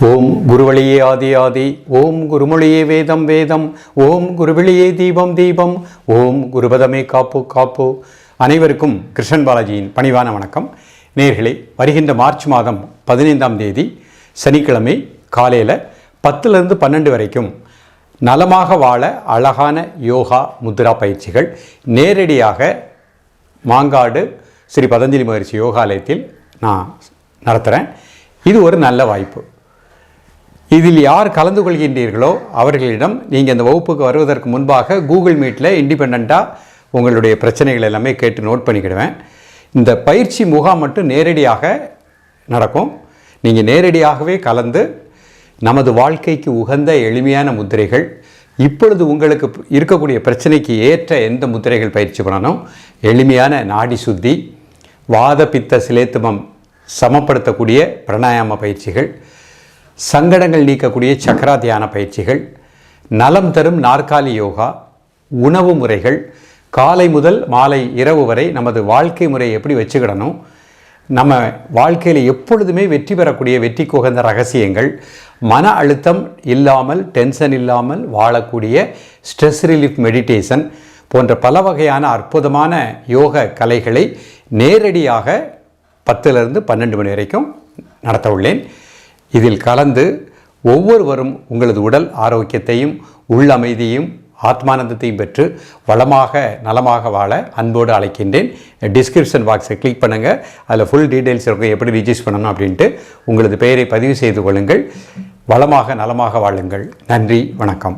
ஓம் குருவழியே ஆதி ஆதி, ஓம் குருமொழியே வேதம் வேதம், ஓம் குருவழியே தீபம் தீபம், ஓம் குருபதமே காப்பு காப்பு. அனைவருக்கும் கிருஷ்ணன் பாலாஜியின் பணிவான வணக்கம். நேயர்களே, வருகின்ற மார்ச் மாதம் 15ஆம் தேதி சனிக்கிழமை காலையில் 10லிருந்து 12 வரைக்கும் நலமாக வாழ அழகான யோகா முத்ரா பயிற்சிகள் நேரடியாக மாங்காடு ஸ்ரீ பதஞ்சலி மகரிஷி யோகாலயத்தில் நான் நடத்துகிறேன். இது ஒரு நல்ல வாய்ப்பு. இதில் யார் கலந்து கொள்கின்றீர்களோ அவர்களிடம் நீங்கள் இந்த வகுப்புக்கு வருவதற்கு முன்பாக கூகுள் மீட்டில் இண்டிபெண்ட்டாக உங்களுடைய பிரச்சனைகள் எல்லாமே கேட்டு நோட் பண்ணிக்கிடுவேன். இந்த பயிற்சி முகாம் மட்டும் நேரடியாக நடக்கும். நீங்கள் நேரடியாகவே கலந்து நமது வாழ்க்கைக்கு உகந்த எளிமையான முத்திரைகள், இப்பொழுது உங்களுக்கு இருக்கக்கூடிய பிரச்சனைக்கு ஏற்ற எந்த முத்திரைகள் பயிற்சி பண்ணணும், எளிமையான நாடி சுத்தி, வாத பித்த சிலேத்துமம் சமப்படுத்தக்கூடிய பிராணாயாம பயிற்சிகள், சங்கடங்கள் நீக்கக்கூடிய சக்கரா தியான பயிற்சிகள், நலம் தரும் நாற்காலி யோகா, உணவு முறைகள், காலை முதல் மாலை இரவு வரை நமது வாழ்க்கை முறையை எப்படி வச்சுக்கிடணும், நம்ம வாழ்க்கையில் எப்பொழுதுமே வெற்றி பெறக்கூடிய வெற்றிக்கு உகந்த ரகசியங்கள், மன அழுத்தம் இல்லாமல் டென்ஷன் இல்லாமல் வாழக்கூடிய ஸ்ட்ரெஸ் ரிலீஃப் மெடிடேஷன் போன்ற பல வகையான அற்புதமான யோக கலைகளை நேரடியாக 10லிருந்து 12 மணி வரைக்கும் நடத்த உள்ளேன். இதில் கலந்து ஒவ்வொருவரும் உங்களது உடல் ஆரோக்கியத்தையும் உள்ளமைதியையும் ஆத்மானந்தத்தையும் பெற்று வளமாக நலமாக வாழ அன்போடு அழைக்கின்றேன். டிஸ்கிரிப்ஷன் பாக்ஸை கிளிக் பண்ணுங்கள். அதில் ஃபுல் டீட்டெயில்ஸ் இருக்கும், எப்படி ரிஜிஸ்டர் பண்ணணும் அப்படின்ட்டு. உங்களது பெயரை பதிவு செய்து கொள்ளுங்கள். வளமாக நலமாக வாழுங்கள். நன்றி, வணக்கம்.